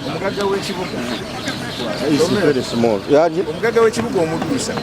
Omugagga w'ekibuga. It's very small. Omugagga w'ekibuga omutuusa.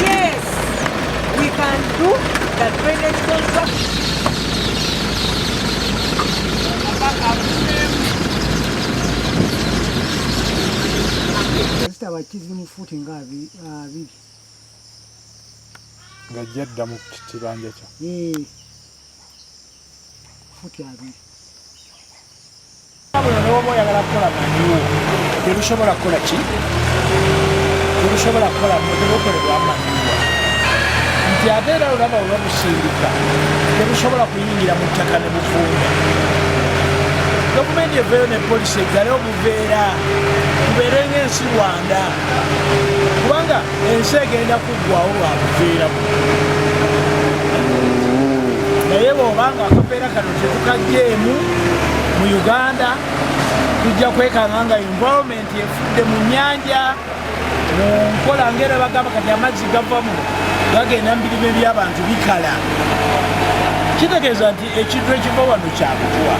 Yes, we can do the drainage construction. Ngajjadda mu kibanja kyo. Futi abiri. N'oba oyagala kukola manyiwo terusobola kukola ki? Terusobola kukola terukolebwa manyiwo. Nti ate era olaba olw'obusindika terusobola kuyingira mu ttaka ne bufunda. Gavumenti eveeyo ne poliisi eggale obuveera tubeere ng'ensi Rwanda kubanga ensi egenda kuggwawo lwa buveera naye bw'obanga akaveera kano tetukaggyeemu mu Uganda tujja kwekanga nga environment efudde mu nnyanja mu nkola ng'era bagamba kati amazzi gavamu gagenda mu birime by'abantu bikala kitegeeza nti ekintu ekiva wano kyakutwa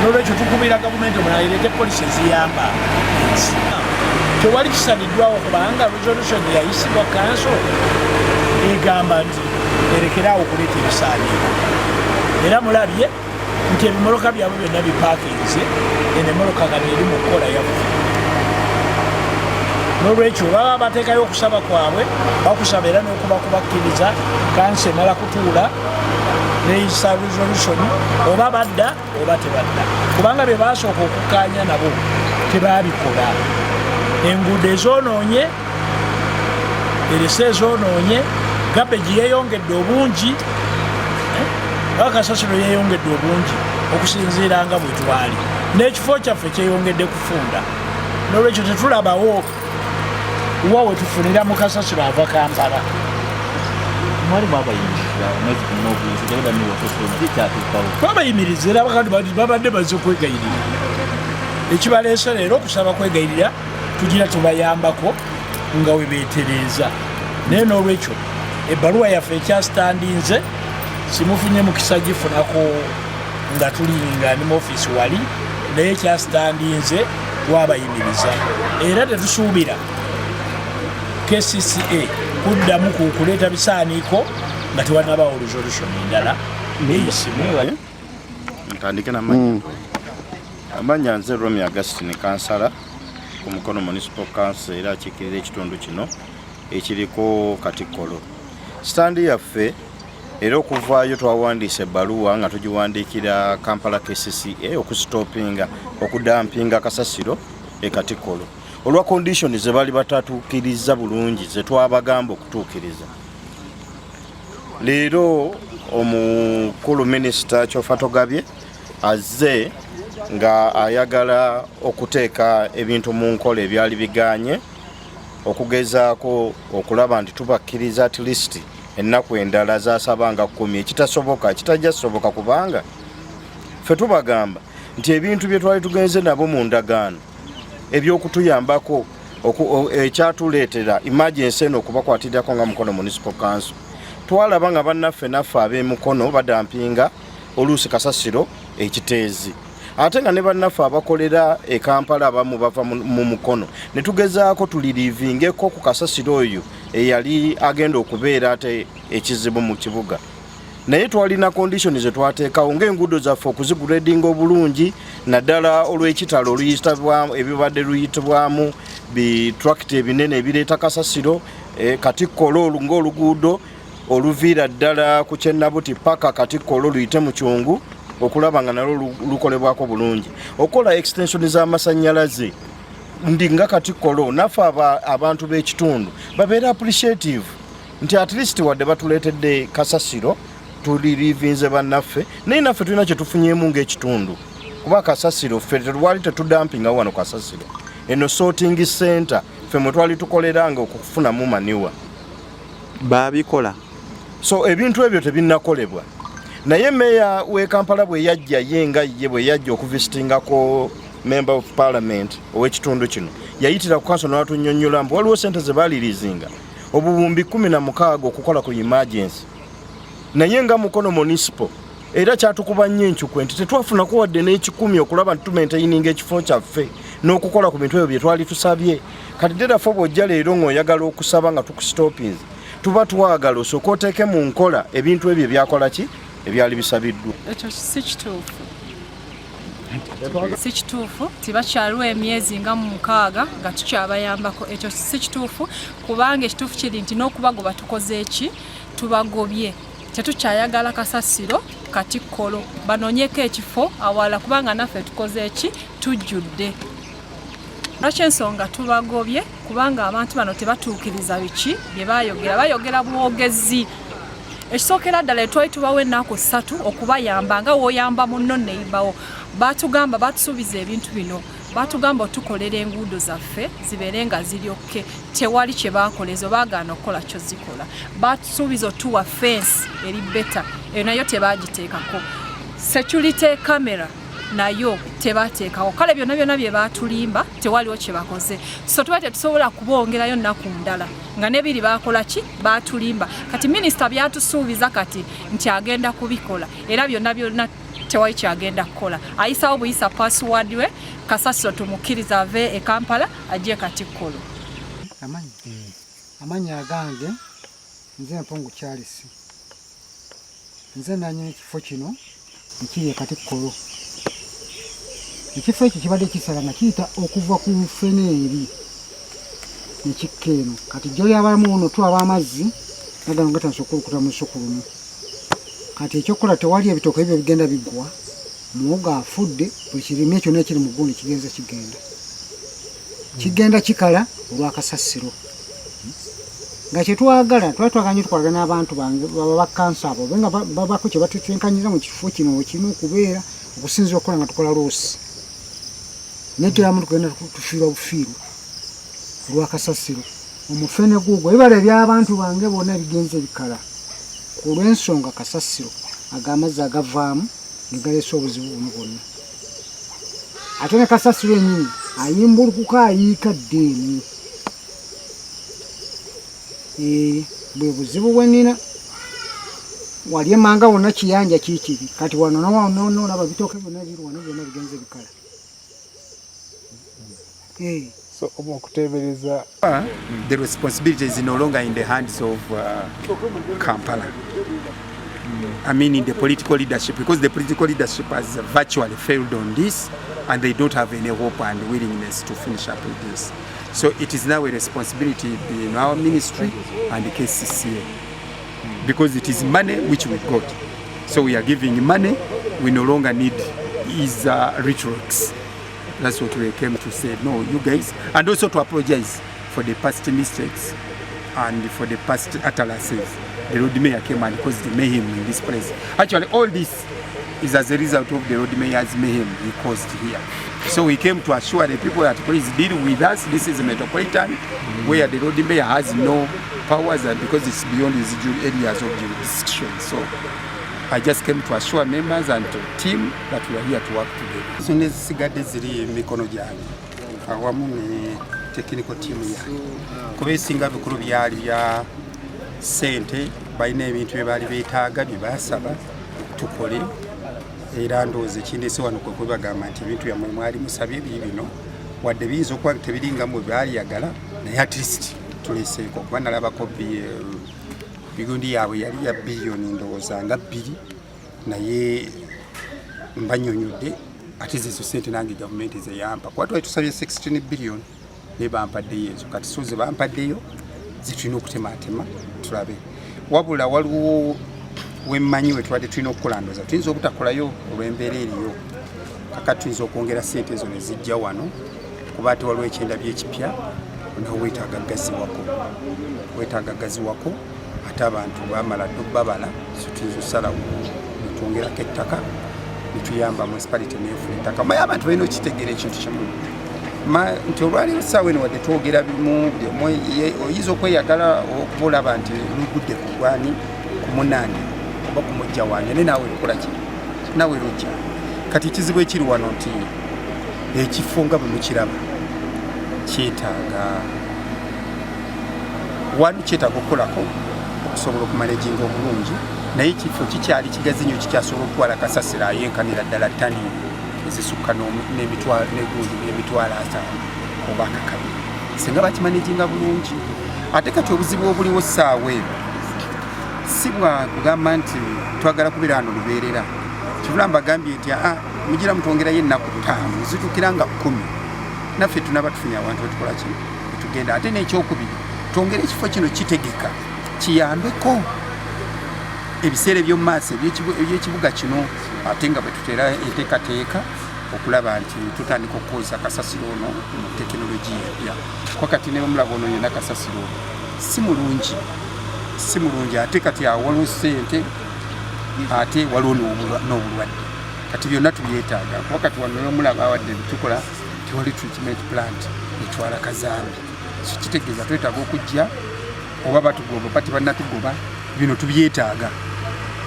n'olwekyo tukubira gavumenti omulala erete poliisi eziyamba ensi tewali kisaniddwawo kubanga resolution yayisibwa kanso egamba nti erekeraawo okuleeta ebisaaniiko era mulabye nti ebimoloka byabwe byonna bipaakinze enemoloka kano eri mu kkola yaffe n'olwekyo baba bateekayo okusaba kwabwe bakusaba era n'okubakkiriza kansi emala kutuula neyisa resolution oba badda oba tebadda kubanga bye baasooka okukkaanya nabo tebaabikola enguudo ezoonoonye erese ezoonoonye gabeji yeeyongedde obungi kasasiro yeeyongedde obungi okusinziira nga bwe twali n'ekifo kyaffe kyeyongedde kufunda n'olwekyo tetulabawo wa we tufunira mu kasasiro ava Kampala twabayimiriza era babadde bazze okwegayirira ekibaleese leero okusaba kwegayirira tugira tubayambako nga we beetereeza naye n'olwekyo ebbaluwa yaffe ekyasitandinze simufunye mukisa gifunako nga tulinga ne mu ofiisi wali naye ekyasitandinze twabayimiriza era tetusuubira KCCA kuddamu kuleeta bisaaniiko nga tewanabawo resolution endala eyisimu. Ntandike n'amannya amanya nze Romy Augustine kansala ku Mukono Municipal Council era akiikirira ekitundu kino ekiriko Katikkolo. Sitandi yaffe era okuvaayo twawandiisa ebbaluwa nga tugiwandiikira Kampala KCCA okusitopinga okudampinga kasasiro e Katikkolo olwa condition ze bali batatuukiriza bulungi ze twabagamba okutuukiriza. Leero omukulu minisita Kyofa togabye azze nga ayagala okuteeka ebintu mu nkola ebyali bigaanye okugezaako okulaba nti tubakkiriza at least ennaku endala zasabanga 10 ekitasoboka kitajasoboka kubanga ffe tubagamba nti ebintu bye twali tugenze nabo mu ndagaano ebyokutuyambako ekyatuleetera emergency eno okubakwatirako nga Mukono Municipal Council twalaba nga bannaffe naffe ab'emukono badampinga oluusi kasasiro ekiteezi ate nga ne bannaffe abakolera e Kampala abamu bava mu Mukono ne tugezaako tulirivingeko ku kasasiro oyo eyali agenda okubeera ate ekizibu mu kibuga naye twalina condition ze twateekawo ng'enguudo zaffe okuzigradinga obulungi naddala olw'ekitalo oluyitibwamu ebibadde luyitibwamu bitrakiti ebinene ebireeta kasasiro Katikkolo ng'oluguudo oluviira ddala ku Kyennabuti paka Katikkolo luyite mu Kyungu okulaba nga nalwo lukolebwako bulungi okola extension z'amasannyalaze ndi nga Katikkolo naffe abantu b'ekitundu babeera appreciative nti at least wadde batuleetedde kasasiro tuli livinze bannaffe naye naffe tulina kye tufunyeemu ng'ekitundu kuba kasasiro ffe twali tetudampinga wano kasasiro eno sorting center ffe mwe twali tukoleranga okufunamu maniwa baabikola so ebintu ebyo tebinnakolebwa naye meya w'e Kampala bwe yajja yenga ye bwe yajja okuvisitingako member of parliament ow'ekitundu kino yayitira ku kanso n'atunnyonnyola mbu waliwo sente ze baalirizinga obuwumbi 16 okukola ku emergency naye nga Mukono municipal era kyatukuba nnyo enkyukwe nti tetwafunako wadde n'ekikumi okulaba nti tumaintaininga ekifo kyaffe n'okukola ku bintu ebyo bye twali tusabye kati ddedaffe bw'ojja leero ng'oyagala okusaba nga tukusitopinze tuba twagala osooka oteeke mu nkola ebintu ebyo byakola ki ebyali bisabiddwa ekyo si kituufu tibakyaliwo emyezi nga 6 nga tukyabayambako ekyo si kituufu kubanga ekituufu kiri nti n'okubagoba tukoze eki tubagobye tetukyayagala kasasiro Katikkolo banoonyeko ekifo awala kubanga naffe tukoze eki tujjudde lwaki ensonga tubagobye kubanga abantu bano tebatuukiriza biki bye bayogera bwogezi ekisookera ddala twali tubawo ennaku 3 okubayamba nga w'oyamba munno neyibawo batugamba batusuubiza ebintu bino batugamba otukolera enguudo zaffe zibeere nga ziryokke tewali kye baakoleza baagaana okukola kyo zikola batusuubiza otuwa fensi eri beta eyo nayo tebagiteekako security camera nayo tebateekawo kale byonna bye baatulimba tewaliwo kye bakoze so tuba tetusobola kubongerayo nnaku ndala nga nebiri baakola ki baatulimba kati minisita byatusuubiza kati nti agenda kubikola era byonna tewali kyagenda kukola ayisawo buyisa password we kasasiro tumukkiriza ave e Kampala ajje Katikkolo amanyi agange nze Mpungu Charles nze nanyini ekifo kino ekiri e Katikkolo ekifo ekyo kibadde kisala nga kiyita okuva ku ffene eri nekikka eno kati jjoli abamu ono twaba amazzi nagano gatansobola okulukuta mu lusuku lumu kati ekyokukola tewali ebitooke ebyo bigenda biggwa muwogo afudde buli kirime kyonna ekiri mu gundi kigenda kikala olw'akasasiro nga kyetwagala twaganye tukolagana n'abantu bange baba bakansa abo benga babako kye batetenkanyiza mu kifo kino wekirina okubeera okusinzira okukola nga tukola loosi naye teramu tugenda tufiirwa bufiirwa olw'akasasiro omufene guugwo ebibala eby'abantu bange bonna bigenze bikala ku lw'ensonga kasasiro ag'amazzi agavaamu ne galeesa obuzibu buno bwonna ate ne kasasiro ennyini ayimbulukuka ayiika ddeeni bwe buzibu bwe nnina wali emanga wonna kiyanja kiikiri kati wano nolaba bitooke byonna biri wano byonna bigenze bikala so okutebereza the responsibility is no longer in the hands of Kampala. I mean in the political leadership, because the political leadership has virtually failed on this and they don't have any hope and willingness to finish up with this. So it is now a responsibility in our ministry and the KCCA, because it is money which we got. So we are giving money, we no longer need his rhetorics. That's what we came to say, no, you guys, and also to apologize for the past mistakes and for the past utterances. The road mayor came and caused the mayhem in this place. Actually, all this is as a result of the road mayor's mayhem he caused here. So we came to assure the people that please deal with us. This is a metropolitan where the road mayor has no powers and because it's beyond his areas of jurisdiction. So I just came to assure members and to team that we are here to work together. So nezisigadde ziri mikono gyange awamu ne technical team yange kuba ebisinga bikulu byali bya sente balina ebintu bye beetaaga bye basaba tukole era ndowooza ekindeese wano kwe bagamba nti ebintu byammwe mwali musabye bino wadde biyinza okuba tebiringa mu byaliyagala naye at least tuleeseeko kuba nalabako bigundi yaabwe yali ya biliyoni ndowooza nga 2 naye mbanyonyodde ate zezo sente nange gavumenti zeyampa kuba twali tusabye 16 biliyoni naye bampaddeyo ezo kati so ze bampaddeyo zetulina okutematema tulabe wabula waliwo wemmanyi we twadde tulina okukola ndooza tuyinza obutakolayo olw'embeera eriyo kakati tuyinza okwongera sente ezo ne zijja wano kuba ate waliwo ekyenda byekipya nawe weetaaga gaziwako ate abantu bamala babala so tuyinza osalawo netwongerako ettaka netuyamba municipality nefuna ettaka maye abantu balina okitegeera ekintu kimu nti olwaliro ssaawa eno wadde twogera bimu oyinza okweyagala okuba olaba nti lugudde ku gwani ku munange oba ku mujja wange naye naawe lukola ki naawe lujja kati ekizibu ekiri wano nti ekifo nga bwe mukiraba kyetaaga wanu kyetaaga okukolako okusobola okumanejinga obulungi naye ekifo kikyali kigazi nnyo kikyasobola okutwala kasasiro ayenkanira ddala ttani ezisukka n'emitwalo 5 oba kakabiri singa bakimanejinga bulungi ate kati obuzibu obuliwo ssaawa eno si bwa kugamba nti twagala kubeera wano lubeerera kivula mbagambye nti mugira mutwongerayo ennaku 5 zitukira nga 10 naffe tunaba tufunye abantu betukola ki betugenda ate n'ekyokubiri twongere ekifo kino kitegeka kiyambeko ebiseera eby'omu maaso eby'ekibuga kino ate nga bwe tutera enteekateeka okulaba nti tutandika okukozesa kasasiro ono mu tekinologiya empya kwakati ne bamulaba ono yonna kasasiro si mulungi ate kati waliwo ssente ate waliwo n'obulwadde kati byonna tubyetaaga wakati wano nomulaba awadde bitukola tiwali treatment plant etwala kazambi so kitegeeza twetaaga okujja oba batugoba bati bannatugoba bino tubyetaaga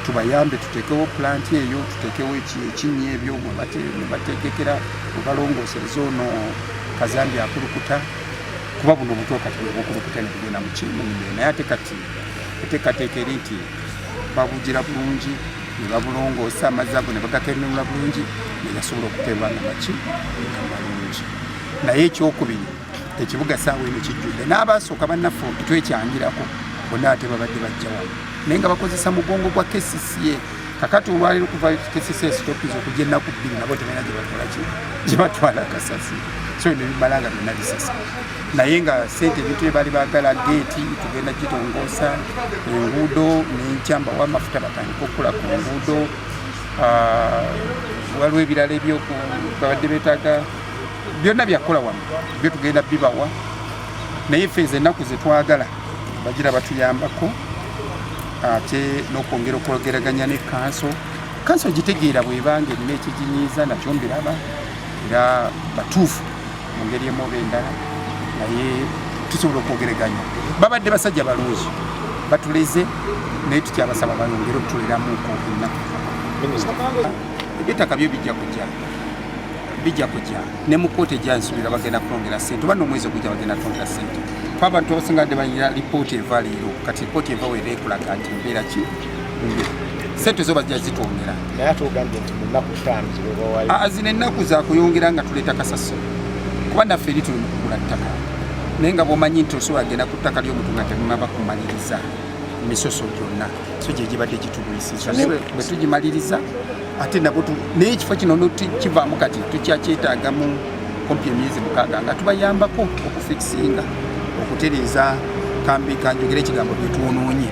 tubayambe tutekewo plant eyo tutekewo ekinyi ebyo bategekera obalongosereza ono kazambi akulukuta kuba buno buto kati okulukuta nekugenda mukimumbe naye ate kati eteekateeka eri nti babugira bulungi ne babulongoosa amazzi ago ne bagakenenula bulungi ne gasobola okuteebwa nga maki malungi naye ekyokubiri ekibuga saawa eno kijjudde n'abaasooka bannaffe twekyangirako bonna ate babadde bajja wano naye nga bakozesa mugongo gwa KCCA kakati olwaliro okuva KCCA sitopiza okujja ennaku 2 nabo tebalina gyebakolaki gyebatwala kasasi so bino bimala nga byonna bisasa naye nga sente ebintu byebaali baagala geeti tugenda gitongoosa enguudo n'enkyamba w'amafuta batandika okukula ku nguudo waliwo ebirala babadde beetaaga byonna byakola wano byo tugenda bibawa naye feeza ennaku zetwagala bagira batuyambako ate n'okwongera okwogeraganya ne kanso gitegeera bwebanga erina ekiginyiiza nakyo mbiraba era batuufu mu ngeri emu oba endala naye tusobola okwogeraganya babadde basajja balungi batuleze naye tukyabasaba bayongere okutuleramuko ennaku eby'ettaka byo bijja kujja ne mu kooti egyansuubira bagenda kwongera ssente oba n'omwezi ogujja bagenda kwongera ssente kuba abantu abasingadde balina lipooti eva leero kati lipooti eva weera ekulaga nti mbeera ki ssente zo bajja zitwongera naye ate ogambye nti mu nnaku 5 zibewawali zino ennaku zakuyongera nga tuleeta kasasiro kuba naffe eri tuli mu kugula ttaka naye nga bw'omanyi nti osobola genda ku ttaka ly'omuntu nga temumaba kumaliriza emisoso gyonna so gye gibadde gitubuyisiza naye bwe tugimaliriza ate nabo naye ekifo kino kivaamu kati tukyakyetaaga mu kumpi emyezi 6 nga tubayambako okufikisinga okutereeza kanjogera ekigambo byetwonoonye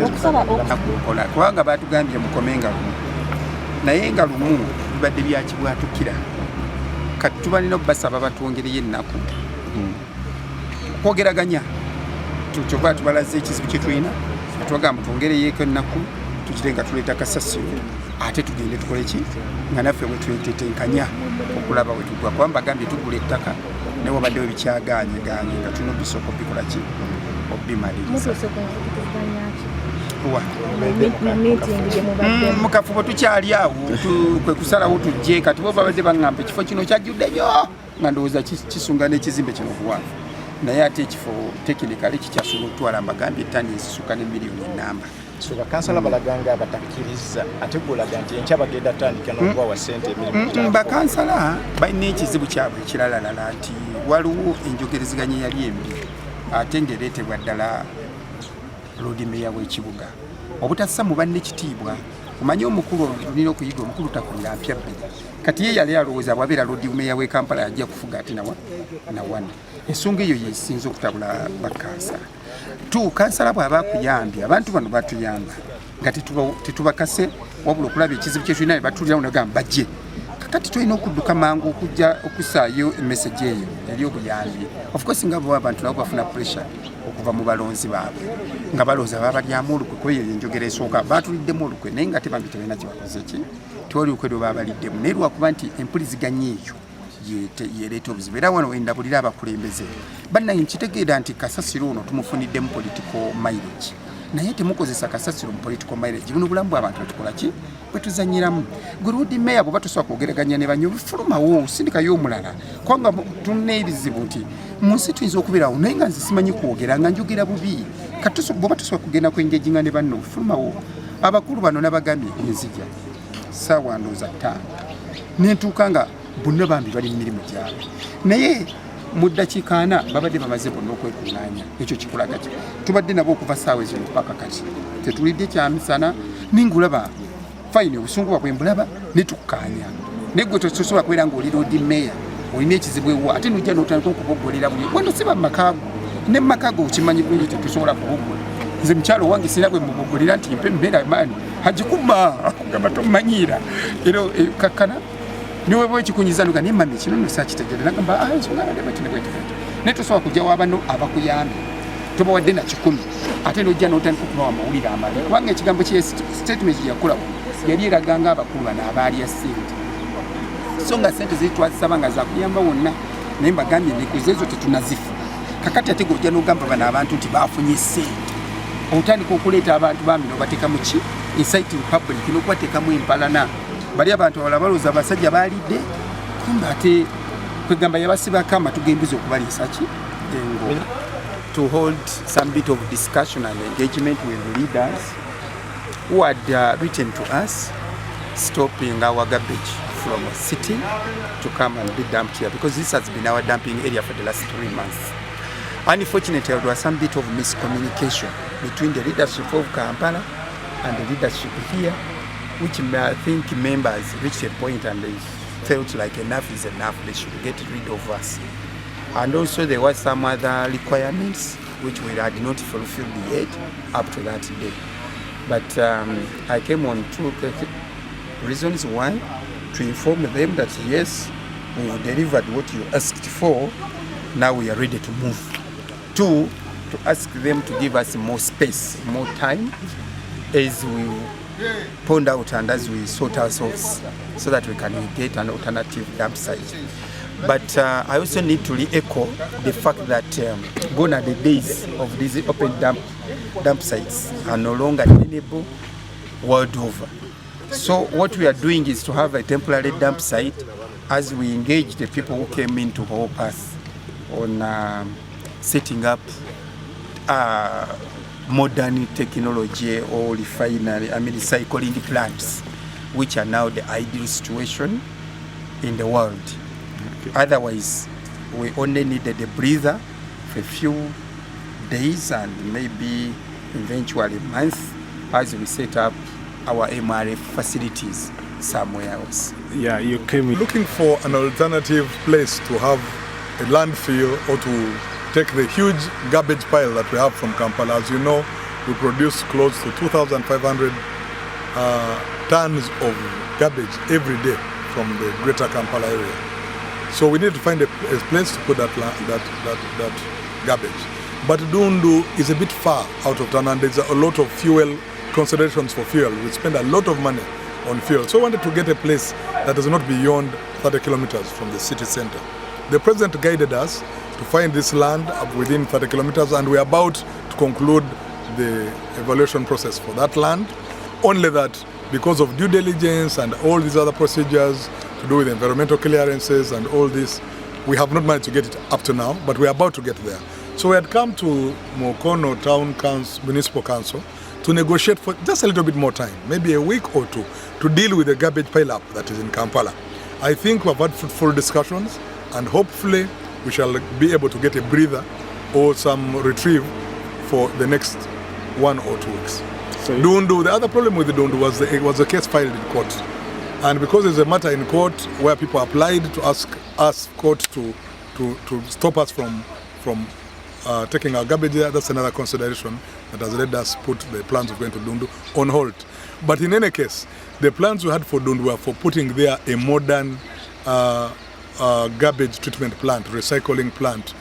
okukola kubanga batugambye mukomenga lumu naye nga lumu bibadde byakibwatukira kati tubalina okubasaba batwongereyo ennaku okwogeraganya kyova tubalaze ekizibu kyetulina netwagamba twongereyeko ennaku tugire nga tuleeta kasasiro ate tugende tukole ki nga naffe bwe twetetenkanya okulaba we tugwa kuba mbagambye tugula ettaka naye wabaddewo ebikyaganye nga tulina obisooka obikola ki obimaliriza mukafubo tukyali awo kwe kusalawo tujje kati bo babadde baŋŋamba ekifo kino kyajjudde nnyo nga ndowooza kisunga n'ekizimbe kino buwanvu naye ate ekifo tekinikale kikyasobola okutwala mbagambye ettani ezisukka ne miliyoni enamba so bakansala balaganga batakkiriza ate gulaga nti enkya bagenda tandika n'okubawa ssente emirimu bakansala balina ekizibu kyabwe ekiralalala nti waliwo enjogerezeganya yali embi ate ng'ereetebwa ddala road mayor w'ekibuga obutassa mu banne kitiibwa omanyi omukulu olina okuyiga omukulu takulira mpya bbiri kati ye yali alowooza bwabeera road mayor w'e Kampala ajja kufuga ate nawana ensonga eyo yesinza okutabula bakansala kansala bw'aba akuyambye abantu bano batuyamba nga tetubakase wabula okulaba ekizibu kyetulina ne batulirawo nagamba bajje kakati tulina okudduka mangu okujja okusaayo emessage eyo eri obuyambi of course nga bo abantu nabo bafuna pressure okuva mu balonzi baabwe nga balowooza babalyamu olukwe kuba eyo enjogera esooka baatuliddemu olukwe naye nga tebambi tebalina kyebakoze ki tewali olukwe lwe babaliddemu naye lwakuba nti empuliziganya eyo yereeta obuzibu era wano wendabulira abakulembeze bannange nkitegeera nti kasasiro ono tumufuniddemu political mileage naye temukozesa kasasiro mu political mileage buno bulamu bw'abantu betukola ki bwetuzanyiramu gwe road mayor bwoba tosobola kwogeraganya ne banyo bifulumawo osindikayo omulala kubanga tulina ebizibu nti mu nsi tuyinza okubeerawo naye nga nze simanyi kwogera nga njogera bubi bwoba tosobola kugenda kwengeginga ne banno bifulumawo abakulu bano nabagambye enzija saawa ndooza 5 nentuuka nga bonna bambi bali mu mirimu gyabwe naye mu ddakiika 4 babadde bamaze bonna okwekuŋŋaanya ekyo kikulaga ki tubadde nabo okuva saawa ezo paka kati tetulidde kyamisana ningulaba fayini obusungu bwe mbulaba netukkaanya naye gwe tosobola kubeera ng'oli road mayor olina ekizibu ewa ate nojja n'otandika okuboggolera buli wano siba mu makaago ne mu makaago okimanyi bulungi tetusobola kuboggola nze mukyalo wange sina bwe muboggolera nti mpe mbeera maani hagikuma gamba tomanyiira era kakkana niwe bwekikunyiza nuga naye mami kino no sakitegere nagamba ensonga naye tosobola kujjawo bano abakuyambye tobawadde na 10 ate nojja n'otandika okubawa amawulire amabi kubanga ekigambo statement yakolawo yali eraganga abakulu bano abaalya ssente so nga ssente ziri twazisaba nga zakuyamba wonna naye mbagambye nekuza ezo tetunazifa kakati ate gojja n'ogamba bano abantu nti baafunye ssente otandika okuleeta abantu bambi nobateeka mu ki inciting public n'okubateekamu empalana bali abantu abalala balowooza abasajja baalidde kumba ate kwegamba yabasibako amatu gembuzi okubaliisa ki engo to hold some bit of discussion and engagement with the leaders who had written to us stopping our garbage from city to come and be dumped here because this has been our dumping area for the last 3 months. Unfortunately, there was some bit of miscommunication between the leadership of Kampala and the leadership here, which I think members reached a point and they felt like enough is enough, they should get rid of us. And also there were some other requirements which we had not fulfilled yet up to that day. But I came on 2 reasons. One, to inform them that yes, we've delivered what you asked for, now we are ready to move. 2, to ask them to give us more space, more time as we pond out and as we sort ourselves so that we can get an alternative dump site. But I also need to re-echo the fact that gone are the days of these open dump sites are no longer tenable world over. So what we are doing is to have a temporary dump site as we engage the people who came in to help us on setting up modern technology or recycling plants, which are now the ideal situation in the world. Otherwise, we only needed a breather for a few days and maybe eventually months as we set up our MRF facilities somewhere else. Yeah, you came looking for an alternative place to have a landfill or to take the huge garbage pile that we have from Kampala. As you know, we produce close to 2,500 tons of garbage every day from the greater Kampala area. So we need to find a place to put that garbage. But Dundu is a bit far out of town and there's a lot of fuel considerations for fuel. We spend a lot of money on fuel. So we wanted to get a place that is not beyond 30 kilometers from the city center. The president guided us to find this land within 30 kilometers and we are about to conclude the evaluation process for that land. Only that because of due diligence and all these other procedures to do with environmental clearances and all this, we have not managed to get it up to now, but we are about to get there. So we had come to Mukono Town Council, Municipal Council to negotiate for just a little bit more time, maybe a week or 2, to deal with the garbage pile-up that is in Kampala. I think we've had fruitful discussions and hopefully we shall be able to get a breather or some retrieve for the next 1 or 2 weeks. Dundu, the other problem with the Dundu was the case filed in court. And because there's a matter in court where people applied to ask court to stop us from taking our garbage there, that's another consideration that has led us put the plans of going to Dundu on hold. But in any case, the plans we had for Dundu were for putting there a modern garbage treatment plant, recycling plant,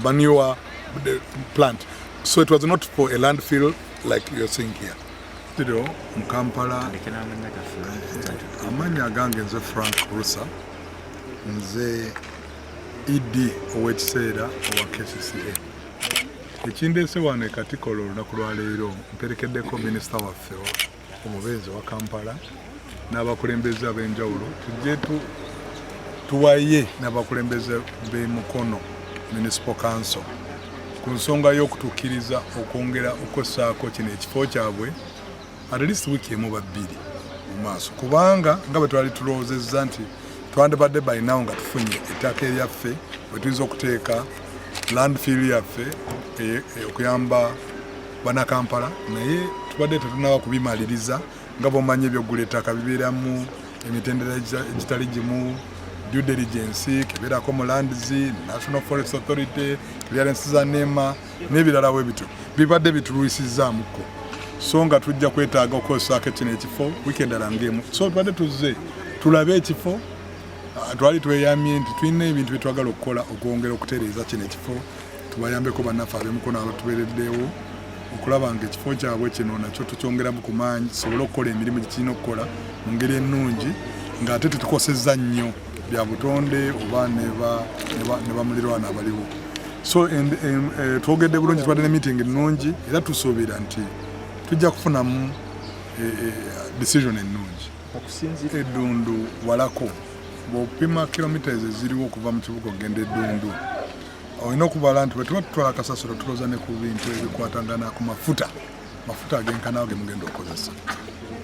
manure plant. So it was not for a landfill like you're seeing here. Studio Kampala, amanya gange nze Frank Rusa, nze ED ow'ekiseera owa KCCA. Ekindeese wano ekatiko olunaku lwa leero mperekeddeko minisita waffe omubeezi wa Kampala n'abakulembeze ab'enjawulo tujje tuwaye n'abakulembeze b'e Mukono Municipal Council ku nsonga y'okutukkiriza okwongera okukossaako kino ekifo kyabwe at least wiiki emu babbiri mu maaso, kubanga nga bwe twali tulowoozezza nti twandibadde by now nga tufunye ettaka eryaffe bwe tuyinza okuteeka landfill yaffe okuyamba bannakampala, naye tubadde tetunaba kubimaliriza nga bw'omanyi ebyogula ettaka bibeeramu emitendera egitali gimu, due diligence kebeerako mu lands, National Forest Authority, clearance za NEMA n'ebirala bwe bityo bibadde bitulwisizaamuko, so nga tujja kwetaaga okukozesako kino ekifo wiiki endala ng'emu. So tubadde tuzze tulabe ekifo, twali tweyamye nti tulina ebintu bye twagala okukola okwongera okutereeza kino ekifo, tubayambeko bannaffe ab'Emukono abatubeereddewo okulaba nga ekifo kyabwe kino nakyo tukyongeramu ku maanyi kisobole okukola emirimu gye kirina okukola mu ngeri ennungi ng'ate tetukosezza nnyo bya butonde oba ne bamulirwana abaliwo. So twogedde bulungi, tubadde ne meeting ennungi era tusuubira nti tujja kufunamu decision ennungi. Eddundu walako bw'opima kilometers eziriwo okuva mu kibuga ogenda Eddundu olina okubala nti bwe tuba tutwala kasasiro tuloza ne ku bintu ebikwatagana ku mafuta agenkanawo ge mugenda okukozesa.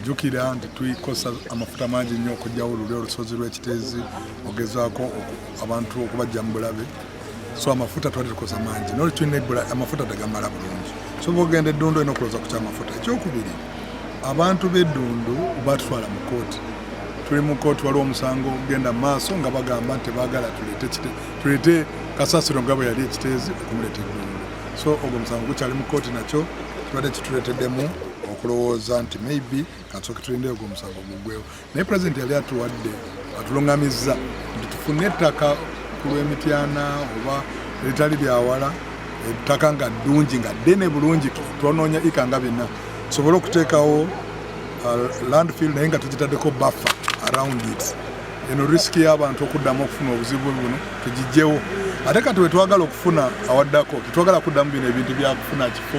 Jjukira nti tuyikosa amafuta mangi nnyo okugyawo olulyo olusozi lw'ekiteezi ogezaako abantu okubajja mu bulabe, so amafuta twali tukosa mangi noli tulina amafuta tegamala bulungi, so bw'ogenda Eddundu olina okuloza ku kyamafuta. Ekyokubiri, abantu b'Eddundu batutwala mu kooti, tuli mu kooti waliwo omusango ogenda mu maaso nga bagamba nti baagala tuleete kasasiro nga bwe yali ekiteezi okumuleeta Eddundu. So ogwo omusango gukyali mu kooti, nakyo tubadde kituleeteddemu okulowooza nti maybe kansooke tulindeyo ogwo omusango guggwewo. Naye pulezidenti yali atulungamizza nti tufune ettaka ku lw'emityana oba eritali lyawala, ettaka nga ddungi nga ddene bulungi, twanoonya ika nga byonna tusobole okuteekawo landfill naye nga tugitaddeko buffer around it. Eno risiki y'abantu okuddamu okufuna obuzibu buno tugijjewo. Ate kati we twagala okufuna awaddako tetwagala kuddamu bino ebintu byakufuna kifo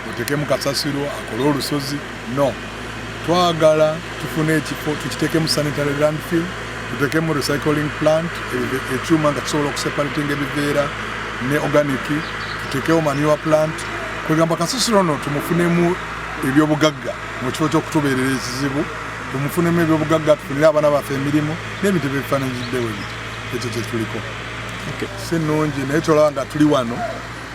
oteekemu kasasiro akole olusozi, no, twagala tufune ekifo tukiteekemu sanitary landfill, tuteekemu recycling plant, ekyuma nga tusobola okuseparatinga ebiveera ne organic, tuteekewo manure plant, kwegamba kasasiro no tumufunemu ebyobugagga mu kifo ky'okutubeerera ekizibu, tumufunemu ebyobugagga tufunire abaana baffe emirimu n'ebintu ebifaananyiziddewo ebyo. Ekyo kye tuliko si nnungi, naye kyolaba nga tuli wano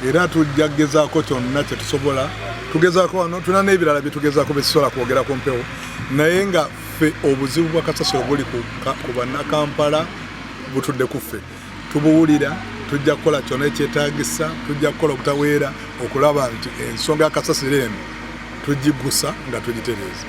era tujja kugezaako kyonna kye tusobola. Tugezaako wano, tulina n'ebirala bye tugezaako bye tusobola kwogera ku mpewo, naye nga ffe obuzibu bwa kasasiro buli ku bannakampala butudde ku ffe, tubuwulira, tujja kukola kyonna ekyetaagisa, tujja kukola obutaweera okulaba nti ensonga ya kasasiro eno tugigusa nga tugitereeza.